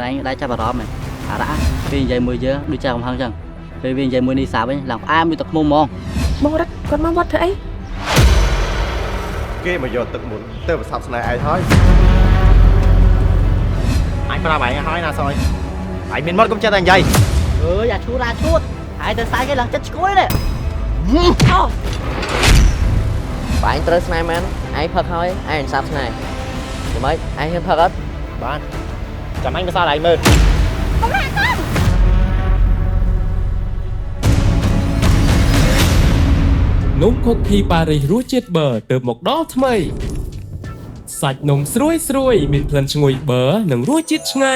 anh đã chấp vào đó mày đã vì vậy mười giờ đi chào hàng chẳng vì vậy mười đi xả với làm ai bị tập mông mong bố đất con mong vắt thế kia mà giờ tự muốn tớ phải sắp này ai thôi anh ra bài hỏi nào rồi anh miền mất cũng chết anh dây dạ chú ra chút ai tới sai cái lần chết cuối đấy bạn tới này man ai phật thôi ai sắp này thì mấy ai hiếm phật hết bạn chăm anh sao lại mơ không là con นมคุกคีปารีรู้จิตเบอร์เติมหมกดอกทำไมสัตว์นมสรวยมีเพลินชงวยเบอร์หนึ่งรู้จิตไง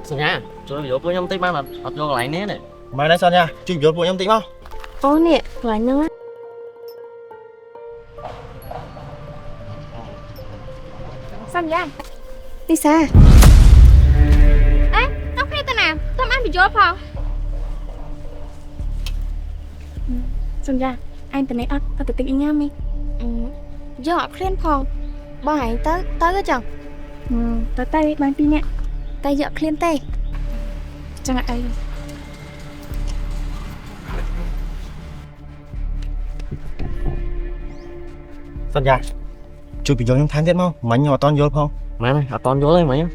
สัญญาช่วยอยู่พวกnhóm tích mà học vô lại nè này mày nói sao nha chịu vô bộ nhóm tính không ô nè lại nữa sao vậy đi xa ê nó kia tên nào tao ăn bị dốt không sao vậy anh tên này ớt tao tự tin nha mi do họ khen phòng bao hãy tới cái chồng tới tay mang tin nè tay dọ khen tay chẳng ai sao vậy chụp bị vô nhóm tháng tiếp không mày nhỏ con vô không mày này con vô lên mày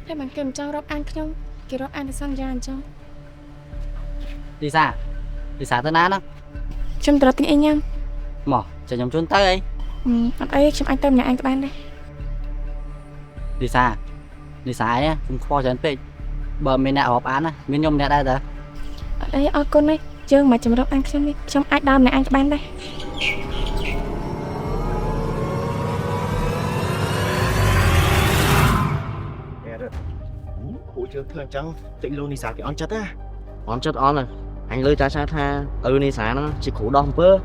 thế mà kiểm tra rốt ăn không cái rốt ăn thì sang ra cho đi xa tới ná đó chấm tao tiếng anh em mỏ chờ nhóm trốn tới ấy anh ấy chấm anh tâm nhà anh các bạn đây đi xa ấy á cũng kho cho anh pe bờ mình nè họp án á mình nhom nè đây rồi anh ấy ở con đây chưa mà chấm rốt ăn không đi chấm anh đam này anh các bạn đây cụ chưa thường chẳng tịnh luôn đi xả cái on chất á on chất on rồi anh lưới trái xa tha đi xả nó chỉ khủ đom pơ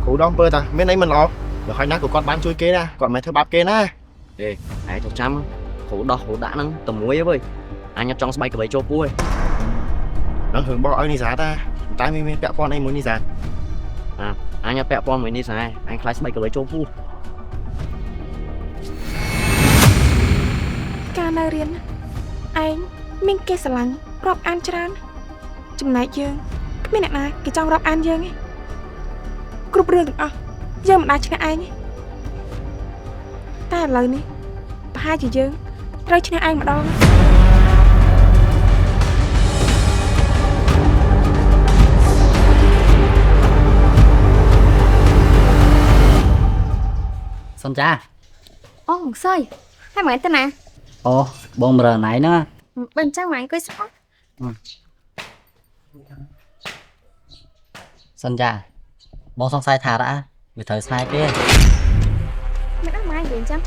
cụ đom pơ ta bên đây mình lọt được hai nát của con bán chui kế ra còn mày theo bắp kế na ê ai chục trăm khủ đã nâng tầm muối với anh nhặt trong bay cái bẫy cho cua nó hưởng bỏ đi xả ta tay mình bẹo con anh muốn đi xả à anh nhặt bẹo con mình đi xả anh khai bay cái bẫy cho cua ca nơi riêng anh mình kê sả lắng rộp ăn tràn chấm này chưa mình nè cái trong rộp ăn chưa nghe cướp rương được giờ mà đá cho anh ấy ta lời nè hai chị dương rơi cho anh mà đo son cha ô sơi hai mày tên nào ồ bông bờ này nữa bên trong mày coi sao son cha bông xong sai thà đã vì thời sai kia mày đang mai gì chăng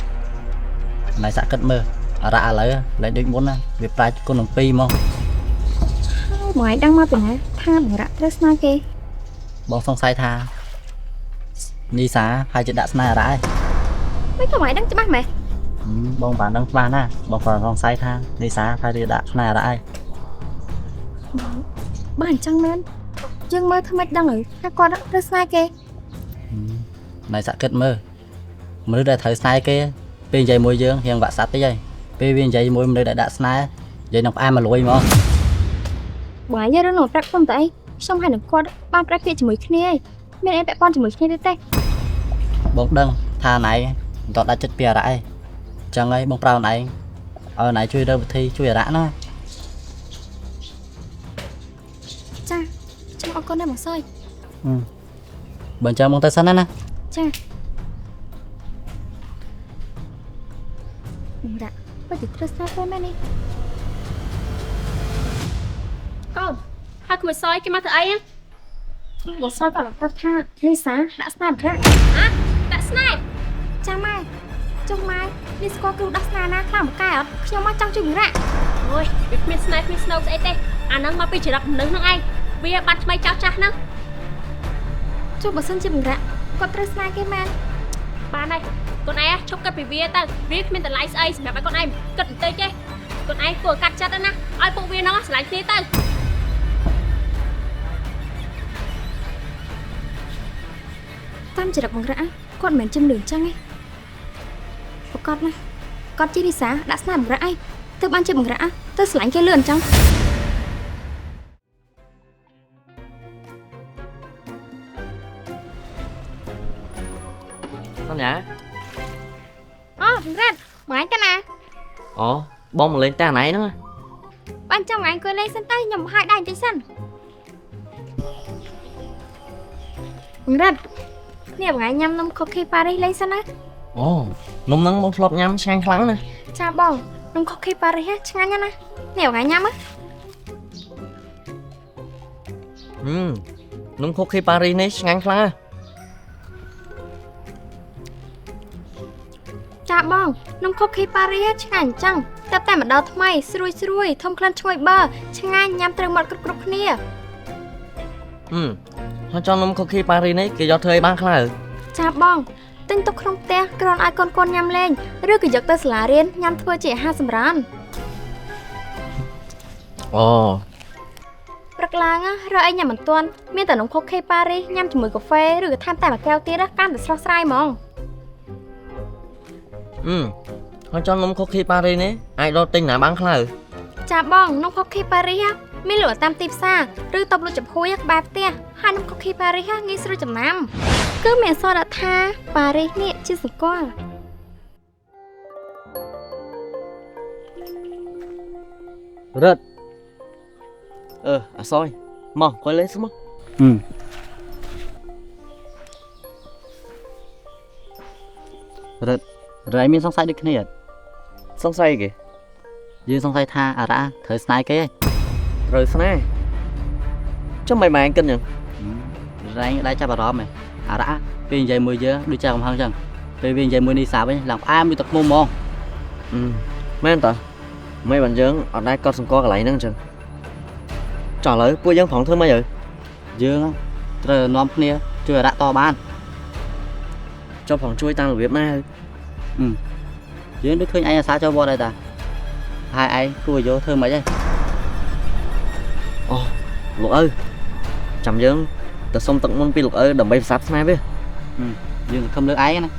này sẽ cất mơ ra lấy định muốn việc tay con đồng pi mong mày đang mai bình tha mày đã thế sao kia bông xong sai thà đi xá hai chuyện đã sai đã mấy cái mày đang cho bác mày bông bạn đang ban à bông còn xong sai thà đi xá hai chuyện đã sai đã bạn chăng men dương mơ thằng mày đang ở hai con đó thế sao kia này sẽ cất mơ mới đây thời sai kia bên dây môi dương hiện vạ sát tới dây bên dây môi nơi đã sai dây nọc ai mà lùi mà bởi giờ đó nổi bạc không tại xong hai đứa con ba bạc kia chỉ mới kia ấy bên em bạc con chỉ mới kia đấy tay bông đăng tha này tọt đã chết bìa lại chẳng ấy bông prao này ở này chui đâu thi chui đã nó cha cho con đây mà sơi bên trong bông tay sân nè cha đã bây giờ tôi sao thôi mẹ đi con hai người soi cái mắt thử ấy á một soi vào tao tha đi sáng đã snipe thế à đã snipe cha mai trong mai đi score cứu đã snipe na làm cái ở trong mắt trong chừng rạ rồi biết miền snipe miền snow sẽ tê à nâng mà bị chỉ đập nâng nâng anh bây giờ bắt mày cháu cha nâng cho bữa sân chừng rạ con tôi snipe cái man បានហើយកូនឯងឈប់គិតពីវាទៅវាគ្មានតម្លៃស្អីសម្រាប់ឲ្យកូនឯងគិតបន្តិចទេកូនឯងគួរកាត់ចិត្តណាឲ្យពួកវាហ្នឹងស្រឡាញ់គ្នាទៅតាមចរិតបង្រាក់គាត់មិនមែនជំនឿអញ្ចឹងទេប្រកបណាគាត់ជានិសាដាក់ស្នាមបង្រាក់ឯងទៅបានជាបង្រាក់ទៅស្រឡាញ់គេលឿនអញ្ចឹងសន្យា អូបង្រាក់បងឯងទៅណា អូបងមកលេងតែណៃហ្នឹង បានចាំបងឯងគួយលេងសិនទៅខ្ញុំបង្ហាយដៃបន្តិចសិនបង្រាក់នេះបងឯងញ៉ាំនំខូឃីប៉ារីសលេងសិនណា អូនំហ្នឹងបងធ្លាប់ញ៉ាំឆ្ងាញ់ខ្លាំងណាស់ ចាបងនំខូឃីប៉ារីសឆ្ងាញ់ណាស់ណានេះបងឯងញ៉ាំហ៎ នំខូឃីប៉ារីនេះឆ្ងាញ់ខ្លាំងណាស់ ចាបងនំខូឃីប៉ារីសឆ្ងាញ់អញ្ចឹងតែម្ដងថ្មីស្រួយធំក្លិនឈ្ងុយប័រឆ្ងាញ់ញ៉ាំត្រូវមាត់គ្រប់គ្នា ហើយចង់នំខូឃីប៉ារីនេះគេយកធ្វើឲ្យបានខ្លៅ ចាបងទិញទុកក្នុងផ្ទះគ្រាន់ឲ្យកូនញ៉ាំលេងឬក៏យកទៅសាលារៀនញ៉ាំធ្វើជាអាហារសម្រន់ អូ ព្រឹកឡើងរកអីញ៉ាំមិនទាន់មានតែនំខូឃីប៉ារីសញ៉ាំជាមួយកាហ្វេឬក៏ថែមតែមួយកែវទៀតកាន់តែស្រស់ស្រាយហ្មង ហើយចង់នំខូឃីប៉ារីនេះអាចរកទិញណាបានខ្លៅ ចាបងនំខូឃីប៉ារីសមានលក់តាមទីផ្សារឬតូបលក់ចំហួយក្បែរផ្ទះហើយនំខូឃីប៉ារីសងាយស្រួលចំណាំគឺមានអក្សរថាប៉ារីសនេះជាសកល រត់អាសយមកអង្គុយលេងស្មោះ រត់រ៉ៃមានសង្ស័យដូចគ្នាអត់ សង្ស័យគេ យើងសង្ស័យថាអារ៉ាត្រូវស្នេហ៍គេ ត្រូវស្នេហ៍ចាំមិនម៉ែគិតអញ្ចឹង រ៉ៃដៃចាប់អារម្មណ៍ឯងអារ៉ាពេលនិយាយមួយយើងដូចចាកំហឹងអញ្ចឹងពេលវានិយាយមួយនេះសាវិញឡើងផ្អែមដូចទឹកខ្មុំហ្មង មែនតើមិនបានយើងអត់ដែរកត់សម្គាល់កន្លែងហ្នឹងអញ្ចឹងចុះឥឡូវពួកយើងប្រងធ្វើម៉េចហើយ យើងត្រូវនាំគ្នាជួយអារ៉ាតបាន ចុះប្រងជួយតាមរបៀបណាហើយ យើងដូចឃើញឯងអាសាចូលវត្តដែរតាហើយឯងគួរយកធ្វើម៉េចហ៎ អូលោកឪចាំយើងទៅសុំទឹកមុនពីលោកឪដើម្បីប្រសាទស្នេហ៍វា យើងសង្ឃឹមលើឯងណា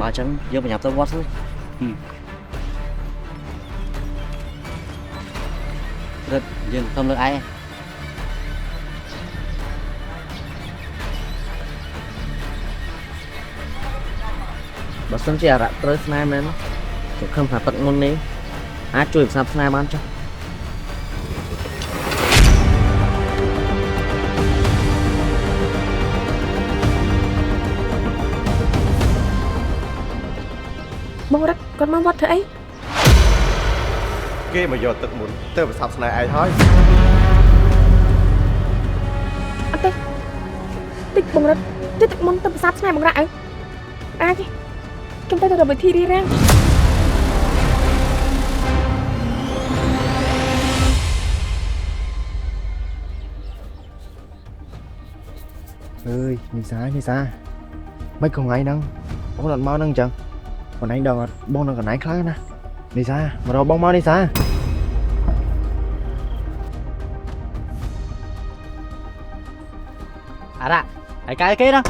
បើអញ្ចឹងយើងប្រញាប់ទៅវត្តសិន រត់យើងសង្ឃឹមលើឯង បើសិនជាអារ៉ាត្រូវស្នេហ៍មែនសង្ឃឹមថាទឹកមុននេះអាចជួយប្រសាទស្នេហ៍បានចុះ បងរត់គាត់មកវត្តធ្វើអី គេមកយកទឹកមុនទៅប្រសាទស្នេហ៍ឯងហើយ អត់ទេតិចបងរត់ទៅទឹកមុនទៅប្រសាទស្នេហ៍បងរ៉ាអើអាចទេខ្ញុំទៅរកវិធីរីរាំង អើយនីសាមិនក៏ថ្ងៃហ្នឹងបងអត់មកហ្នឹងអញ្ចឹងបងឯងដឹងអត់បងនៅកន្លែងខ្លាំងណាស់នីសាមករកបងមកនីសា អារ៉ាហើយកាយគេណា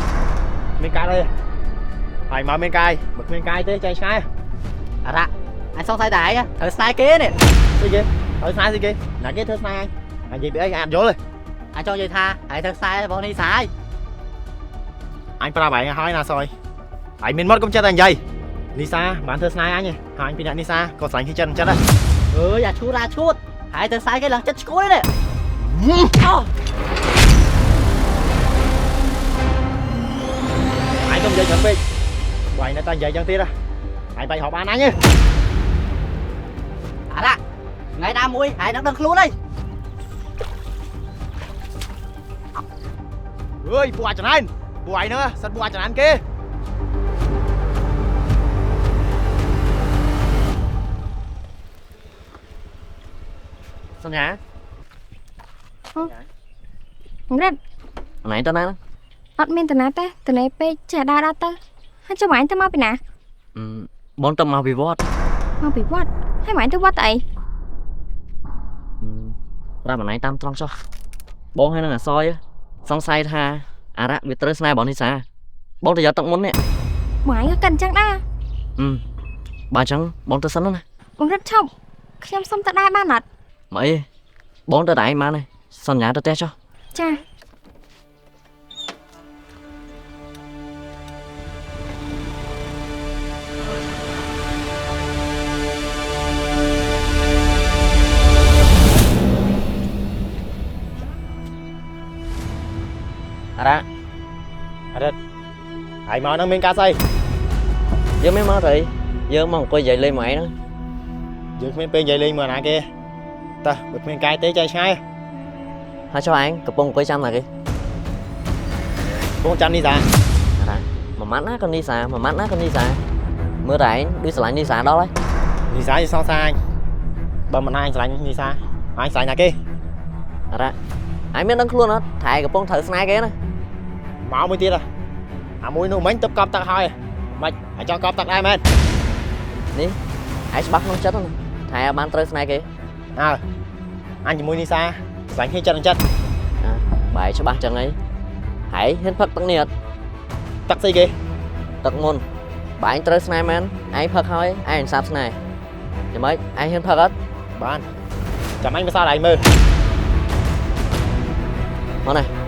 មានកាយទេហើយមកមានកាយបើគ្មានកាយទេចែកឆ្ងាយ អារ៉ាអញសង្ស័យតែឯងត្រូវស្នេហ៍គេនេះ ស្អីគេហើយស្នេហ៍ស្អីគេណាគេធ្វើស្នេហ៍អញនិយាយពីអីអញអត់យល់ទេ អញចង់និយាយថាឯងត្រូវខ្សែរបស់នេះសាយ អញប្រាប់ឯងហើយណាសយឯងមានមាត់កុំចិត្តតែនិយាយនីសាបានធ្វើស្នេហ៍អញហើយអញពីអ្នកនីសាក៏ស្លាញ់គេចិត្តមិនចិត្តដែរ អើយអាឈួតហើយត្រូវខ្សែគេឡើងចិត្តឈ្គួយនេះ អញកុំនិយាយច្រើនពេកបើឯងនៅតែនិយាយចឹងទៀតអញបាច់ហៅបានអញទេ អារ៉ាថ្ងៃណាមួយឯងនឹងដឹងខ្លួនហើយ អើយពួកអាចច្រើនពួកឯងហ្នឹងសិនពួកអាចច្រើនគេ សញ្ញា បងរត់ អណៃទៅណា អត់មានតាណាទេតនេពេកចេះដើរទៅ ហើយចាំអញទៅមកពីណា បងទៅមកពីវត្ត មកពីវត្តហើយមកអញទៅវត្តអី ប្រាប់អញតាមត្រង់ចុះបងហើយនឹងអាសយសង្ស័យថាអារ៉ាក់វាត្រូវស្នេហ៍បងនីសាបងទៅយកទឹកមុននេះ បងអញក៏កិនអញ្ចឹងដែរ បើអញ្ចឹងបងទៅសិនណា បងរត់ឈប់ខ្ញុំសុំទៅដែរបានអត់ មកអីបងទៅតែឯងបានហើយសន្យាទៅផ្ទះចុះ ចា អារ៉ាក់ ហើយមកហ្នឹងមានការស្អី យើងមិនមកទៅអីយើងមកអង្គុយនិយាយលេងមួយឯងហ្នឹង យើងគ្មានពេលនិយាយលេងមើលណាគេតើបើគ្មានកាយទេចែកឆ្ងាយ ហើយចុះឯងកំពុងអង្គុយចាំណាគេ បងចាំនេះសា អារ៉ាក់មួយម៉ាត់ណាក៏នីសាមួយម៉ាត់ណាក៏នីសាមើលតែឯងដូចស្រឡាញ់នីសាដល់ហើយ នេះសាជាសងសាអញបើមិនអញឆ្លាញ់នេះសាអញឆ្លាញ់ណាគេ អារ៉ាក់ឯងមានដឹងខ្លួនអត់ថៃកំពុងត្រូវស្នេហ៍គេណា មកមួយទៀតអាមួយនោះមិញទៅកប់ទឹកហើយមិនអាចចង់កប់ទឹកដែរមែន ឯងច្បាស់ក្នុងចិត្តណាថៃបានត្រូវស្នេហ៍គេ អើអញជាមួយនេះសាឆ្លាញ់គ្នាចិត្តនឹងចិត្ត បាយច្បាស់ចឹងអីហើយហ៊ានផឹកទឹកនេះអត់ ទឹកស្អីគេ ទឹកមុនបើឯងត្រូវស្នេហ៍មែនឯងផឹកហើយឯងសាបស្នេហ៍យ៉ាងម៉េចឯងហ៊ានផឹកអត់ បានចាំអញទៅសល់ឯងមើល មកនេះ